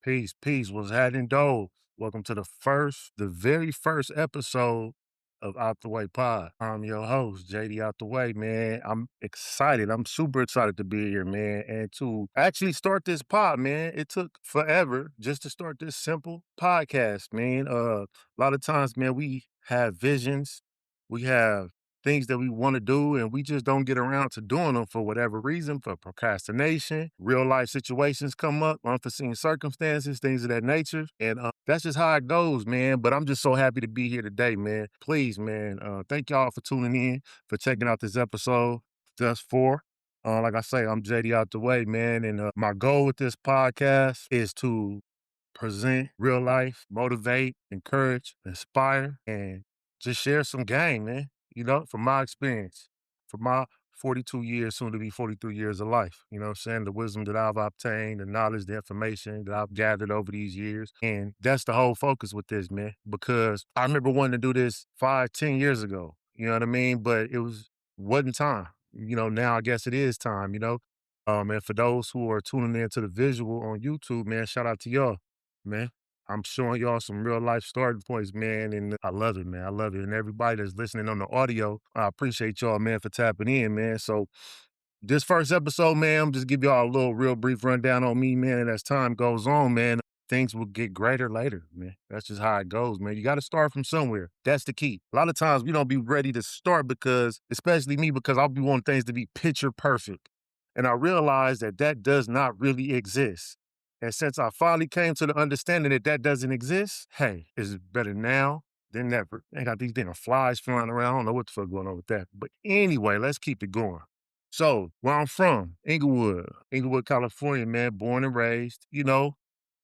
Peace, peace. What's happening, though? Welcome to the very first episode of Out the Way Pod. I'm your host, JD Out the Way, man. I'm excited. I'm super excited to be here, man, and to actually start this pod, man. It took forever just to start this simple podcast, man. A lot of times, man, we have visions, we have things that we want to do, and we just don't get around to doing them for whatever reason, for procrastination. Real life situations come up, unforeseen circumstances, things of that nature. And that's just how it goes, man. But I'm just so happy to be here today, man. Please, man, thank y'all for tuning in, for checking out this episode, just for. Like I say, I'm JD Out the Way, man. And my goal with this podcast is to present real life, motivate, encourage, inspire, and just share some game, man. From my experience, from my 42 years, soon to be 43 years of life. You know what I'm saying? The wisdom that I've obtained, the knowledge, the information that I've gathered over these years. And that's the whole focus with this, man, because I remember wanting to do this 5, 10 years ago. You know what I mean? But it wasn't time. Now I guess it is time. And for those who are tuning in to the visual on YouTube, man, shout out to y'all, man. I'm showing y'all some real life starting points, man, and I love it, man. I love it. And everybody that's listening on the audio, I appreciate y'all, man, for tapping in, man. So this first episode, man, I'm just give y'all a little real brief rundown on me, man. And as time goes on, man, things will get greater later, man. That's just how it goes, man. You got to start from somewhere. That's the key. A lot of times we don't be ready to start because, especially me, because I'll be wanting things to be picture perfect. And I realized that that does not really exist. And since I finally came to the understanding that that doesn't exist, hey, it's better now than never. They got these damn flies flying around. I don't know what the fuck going on with that. But anyway, let's keep it going. So, where I'm from, Inglewood, California, man, born and raised,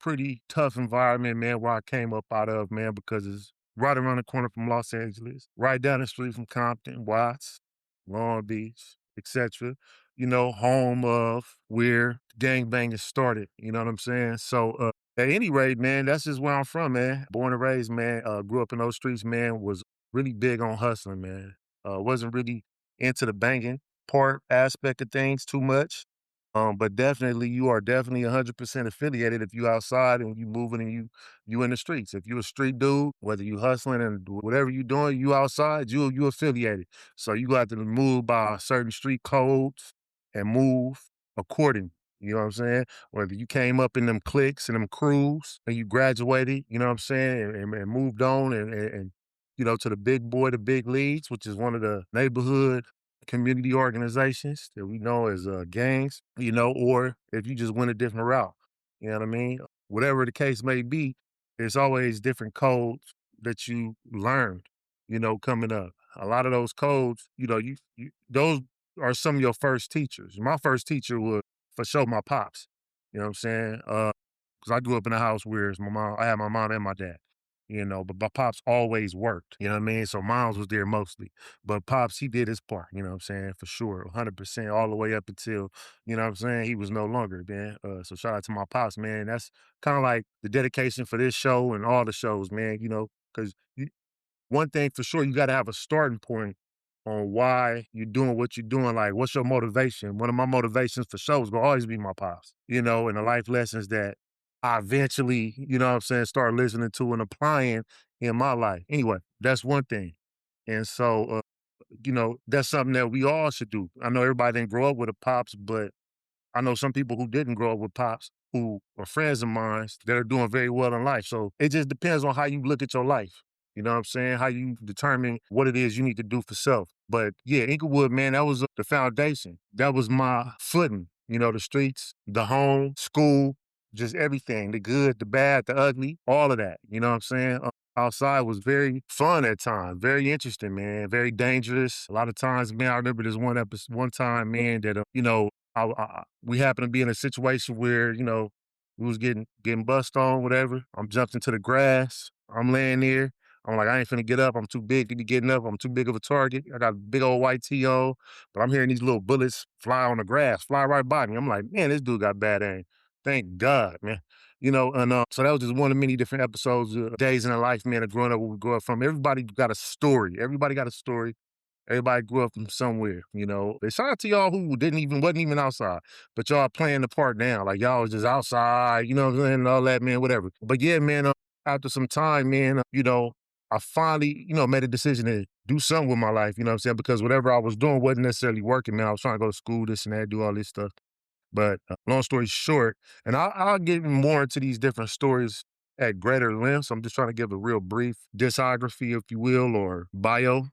pretty tough environment, man, where I came up out of, man, because it's right around the corner from Los Angeles, right down the street from Compton, Watts, Long Beach, etc. Home of where gangbanging started. You know what I'm saying? So, at any rate, man, that's just where I'm from, man. Born and raised, man. Grew up in those streets, man. Was really big on hustling, man. Wasn't really into the banging part aspect of things too much. But definitely, you are definitely 100% affiliated if you outside and you moving and you in the streets. If you a street dude, whether you hustling and whatever you doing, you outside, you affiliated. So you got to move by certain street codes and move according. You know what I'm saying? Whether you came up in them cliques and them crews and you graduated, you know what I'm saying, and moved on and to the big boy, the big leagues, which is one of the neighborhood community organizations that we know as gangs, or if you just went a different route. You know what I mean? Whatever the case may be, there's always different codes that you learned, coming up. A lot of those codes, those are some of your first teachers. My first teacher was for sure my pops. You know what I'm saying? Because I grew up in a house where I had my mom and my dad. But my pops always worked. You know what I mean? So moms was there mostly. But Pops, he did his part, you know what I'm saying, for sure, 100%, all the way up until, you know what I'm saying, he was no longer, man. So shout out to my Pops, man. That's kind of like the dedication for this show and all the shows, man, because one thing for sure, you gotta have a starting point on why you're doing what you're doing. Like, what's your motivation? One of my motivations for sure is gonna always be my pops, and the life lessons that I eventually, what I'm saying, start listening to and applying in my life. Anyway, that's one thing. And so, that's something that we all should do. I know everybody didn't grow up with a pops, but I know some people who didn't grow up with pops who are friends of mine that are doing very well in life. So it just depends on how you look at your life. You know what I'm saying? How you determine what it is you need to do for self. But yeah, Inglewood, man, that was the foundation. That was my footing. The streets, the home, school, just everything, the good, the bad, the ugly, all of that. You know what I'm saying? Outside was very fun at times, very interesting, man, very dangerous. A lot of times, man, I remember this one time, man, that, we happened to be in a situation where, we was getting bust on, whatever. I'm jumped into the grass. I'm laying there. I'm like, I ain't finna get up. I'm too big to be getting up. I'm too big of a target. I got a big old white tee on, but I'm hearing these little bullets fly on the grass, fly right by me. I'm like, man, this dude got bad aim. Thank God, man. And so that was just one of many different episodes, days in the life, man, of growing up where we grew up from. Everybody got a story. Everybody got a story. Everybody grew up from somewhere, shout out to y'all who wasn't even outside, but y'all playing the part now. Like y'all was just outside, you know what I'm saying, and all that, man, whatever. But yeah, man, after some time, man, I finally, made a decision to do something with my life, you know what I'm saying? Because whatever I was doing wasn't necessarily working, man. I was trying to go to school, this and that, do all this stuff. But long story short, and I'll get more into these different stories at greater length. So I'm just trying to give a real brief discography, if you will, or bio,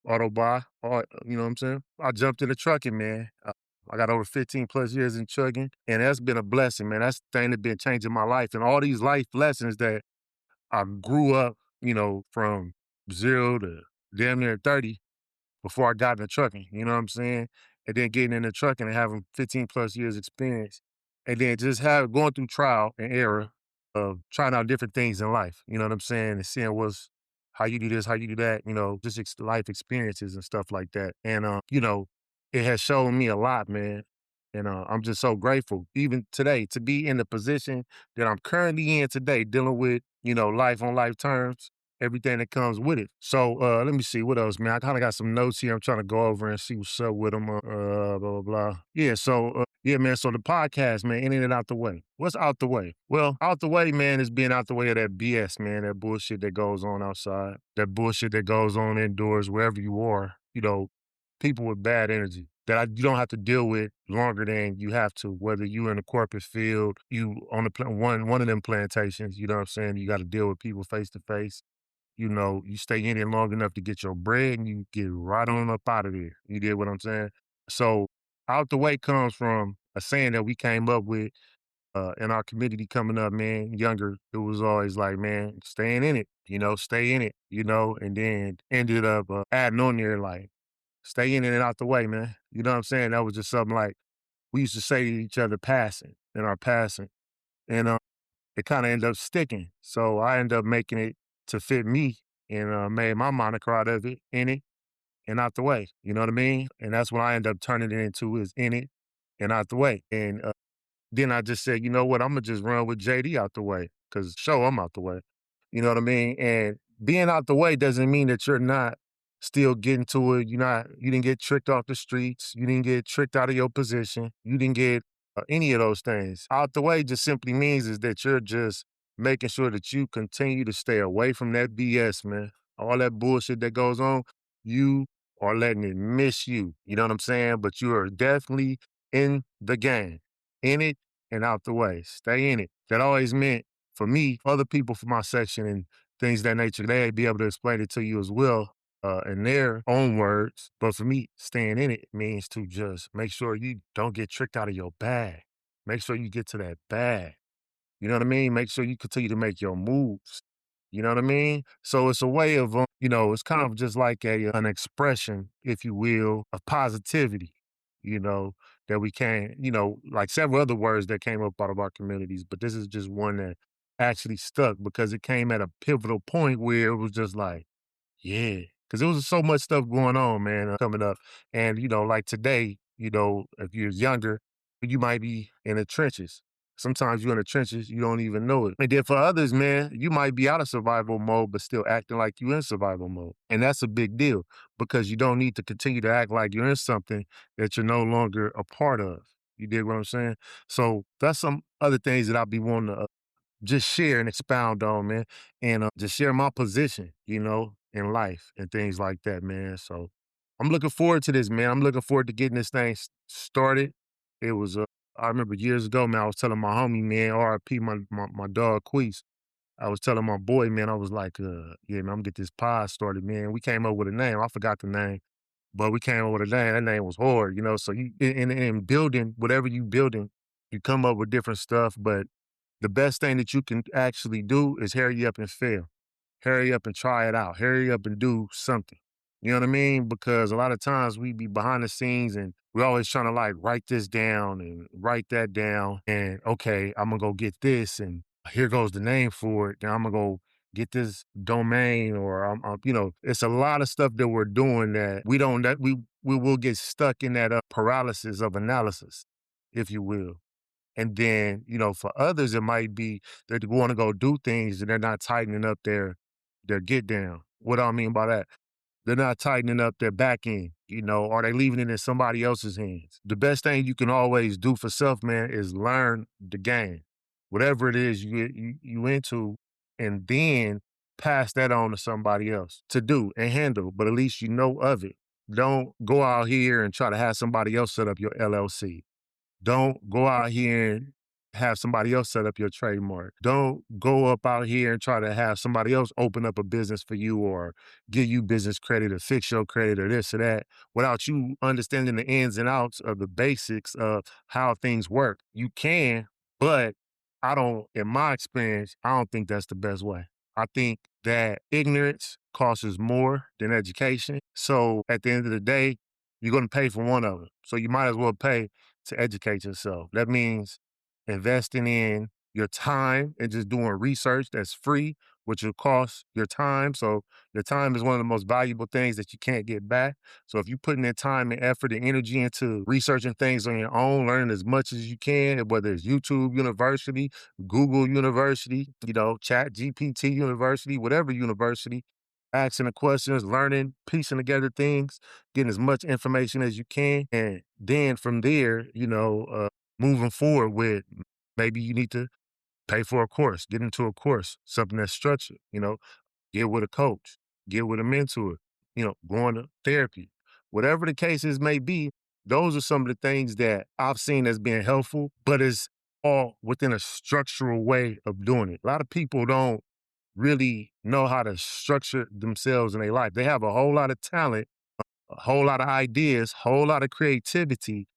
autobi. You know what I'm saying? I jumped into trucking, man. I got over 15 plus years in trucking, and that's been a blessing, man. That's the thing that's been changing my life, and all these life lessons that I grew up, from 0 to damn near 30 before I got into trucking, you know what I'm saying? And then getting into trucking and having 15 plus years experience. And then just going through trial and error of trying out different things in life, you know what I'm saying? And seeing how you do this, how you do that, just life experiences and stuff like that. And, it has shown me a lot, man. And I'm just so grateful, even today, to be in the position that I'm currently in today, dealing with, life on life terms, everything that comes with it. So let me see what else, man. I kind of got some notes here. I'm trying to go over and see what's up with them. Blah blah blah. Yeah. So yeah, man. So the podcast, man, in and out the way. What's out the way? Well, out the way, man, is being out the way of that BS, man. That bullshit that goes on outside. That bullshit that goes on indoors, wherever you are. People with bad energy that you don't have to deal with longer than you have to, whether you in the corporate field, you on the one of them plantations, you know what I'm saying? You got to deal with people face to face. You stay in it long enough to get your bread and you get right on up out of there. You get what I'm saying? So out the way comes from a saying that we came up with in our community coming up, man, younger. It was always like, man, staying in it, stay in it, and then ended up adding on there like, stay in it and out the way, man. You know what I'm saying? That was just something like we used to say to each other passing in our passing. And it kind of ended up sticking. So I ended up making it to fit me and made my moniker out of it, in it and out the way. You know what I mean? And that's what I ended up turning it into, is in it and out the way. And then I just said, you know what? I'm gonna just run with JD out the way because show I'm out the way. You know what I mean? And being out the way doesn't mean that you're not still getting to it. You didn't get tricked off the streets. You didn't get tricked out of your position. You didn't get any of those things. Out the way just simply means is that you're just making sure that you continue to stay away from that BS, man. All that bullshit that goes on, you are letting it miss you. You know what I'm saying? But you are definitely in the game, in it and out the way. Stay in it. That always meant for me, other people from my section and things of that nature, they'd be able to explain it to you as well in their own words. But for me, staying in it means to just make sure you don't get tricked out of your bag. Make sure you get to that bag. You know what I mean? Make sure you continue to make your moves. You know what I mean? So it's a way of, it's kind of just like an expression, if you will, of positivity, you know, that we can, like several other words that came up out of our communities, but this is just one that actually stuck because it came at a pivotal point where it was just like, yeah, because there was so much stuff going on, man, coming up. And, like today, if you're younger, you might be in the trenches. Sometimes you're in the trenches, you don't even know it. And then for others, man, you might be out of survival mode, but still acting like you're in survival mode. And that's a big deal because you don't need to continue to act like you're in something that you're no longer a part of. You dig what I'm saying? So that's some other things that I'll be wanting to just share and expound on, man, and just share my position, in life and things like that, man. So I'm looking forward to this, man. I'm looking forward to getting this thing started. It was, I remember years ago, man, I was telling my homie, man, RIP, my dog, Queese. I was telling my boy, man, I was like, yeah, man, I'm gonna get this pod started, man. We came up with a name. I forgot the name, but we came up with a name. That name was hard, So you in building, whatever you building, you come up with different stuff, but the best thing that you can actually do is hurry up and fail. Hurry up and try it out. Hurry up and do something. You know what I mean? Because a lot of times we be behind the scenes and we're always trying to like write this down and write that down. And okay, I'm gonna go get this and here goes the name for it. Then I'm gonna go get this domain or it's a lot of stuff that we're doing that we don't that we will get stuck in that paralysis of analysis, if you will. And then, for others, it might be they want to go do things and they're not tightening up their get down. What do I mean by that? they're not tightening up their back end, or they leaving it in somebody else's hands. The best thing you can always do for self, man, is learn the game. Whatever it is you into, and then pass that on to somebody else to do and handle, but at least you know of it. Don't go out here and try to have somebody else set up your LLC. Don't go out here and have somebody else set up your trademark. Don't go up out here and try to have somebody else open up a business for you or give you business credit or fix your credit or this or that without you understanding the ins and outs of the basics of how things work. You can, but in my experience, I don't think that's the best way. I think that ignorance costs more than education. So at the end of the day, you're going to pay for one of them. So you might as well pay to educate yourself. That means investing in your time and just doing research that's free, which will cost your time. So your time is one of the most valuable things that you can't get back. So if you're putting in time and effort and energy into researching things on your own, learning as much as you can, whether it's YouTube University, Google University, Chat GPT University, whatever university, asking the questions, learning, piecing together things, getting as much information as you can. And then from there, moving forward with maybe you need to pay for a course, get into a course, something that's structured, get with a coach, get with a mentor, going to therapy. Whatever the cases may be, those are some of the things that I've seen as being helpful, but it's all within a structural way of doing it. A lot of people don't really know how to structure themselves in their life. They have a whole lot of talent, a whole lot of ideas, whole lot of creativity,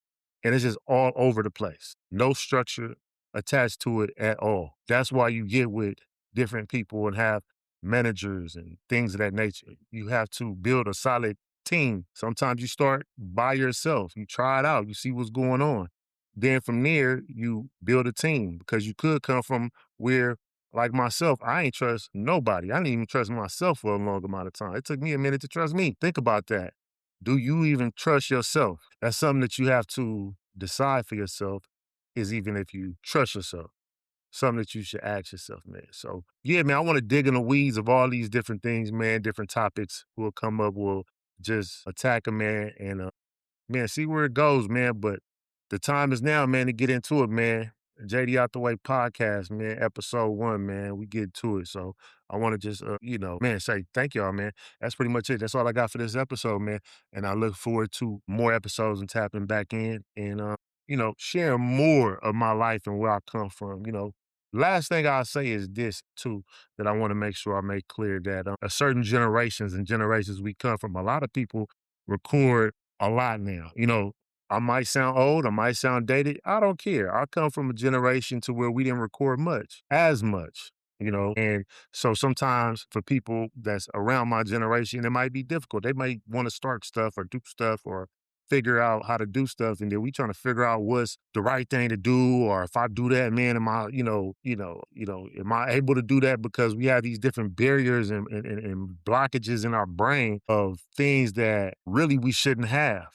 and it's just all over the place. No structure attached to it at all. That's why you get with different people and have managers and things of that nature. You have to build a solid team. Sometimes you start by yourself. You try it out. You see what's going on. Then from there, you build a team because you could come from where, like myself, I ain't trust nobody. I didn't even trust myself for a long amount of time. It took me a minute to trust me. Think about that. Do you even trust yourself? That's something that you have to decide for yourself, is even if you trust yourself. Something that you should ask yourself, man. So yeah, man, I want to dig in the weeds of all these different things, man, different topics will come up. We'll just attack them, man, and man, see where it goes, man. But the time is now, man, to get into it, man. JD Out the Way podcast, man, episode 1, man. We get to it. So I want to just, man, say thank y'all, man. That's pretty much it. That's all I got for this episode, man. And I look forward to more episodes and tapping back in and, sharing more of my life and where I come from. Last thing I'll say is this, too, that I want to make sure I make clear that a certain generations and generations we come from, a lot of people record a lot now. I might sound old, I might sound dated. I don't care. I come from a generation to where we didn't record as much, and so sometimes for people that's around my generation, it might be difficult. They might want to start stuff or do stuff or figure out how to do stuff. And then we trying to figure out what's the right thing to do, or if I do that, man, am I, am I able to do that? Because we have these different barriers and blockages in our brain of things that really we shouldn't have,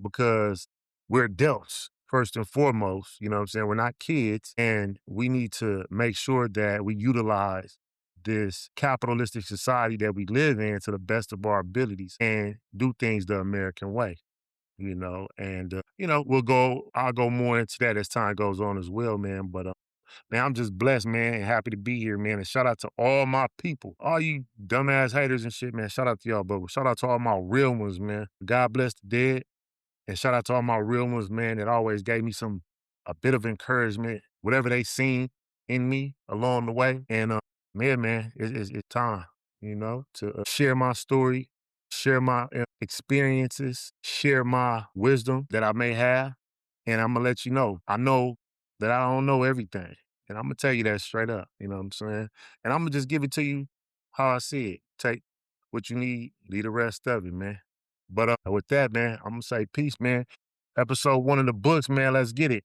because we're adults first and foremost, you know what I'm saying? We're not kids, and we need to make sure that we utilize this capitalistic society that we live in to the best of our abilities and do things the American way, and, I'll go more into that as time goes on as well, man. But, man, I'm just blessed, man, and happy to be here, man. And shout out to all my people, all you dumbass haters and shit, man. Shout out to y'all, but shout out to all my real ones, man. God bless the dead. And shout out to all my real ones, man, that always gave me a bit of encouragement, whatever they seen in me along the way. And man, it's time, to share my story, share my experiences, share my wisdom that I may have. And I'm gonna let you know, I know that I don't know everything. And I'm gonna tell you that straight up, you know what I'm saying? And I'm gonna just give it to you how I see it. Take what you need, leave the rest of it, man. But with that, man, I'm gonna say peace, man. Episode 1 in the books, man. Let's get it.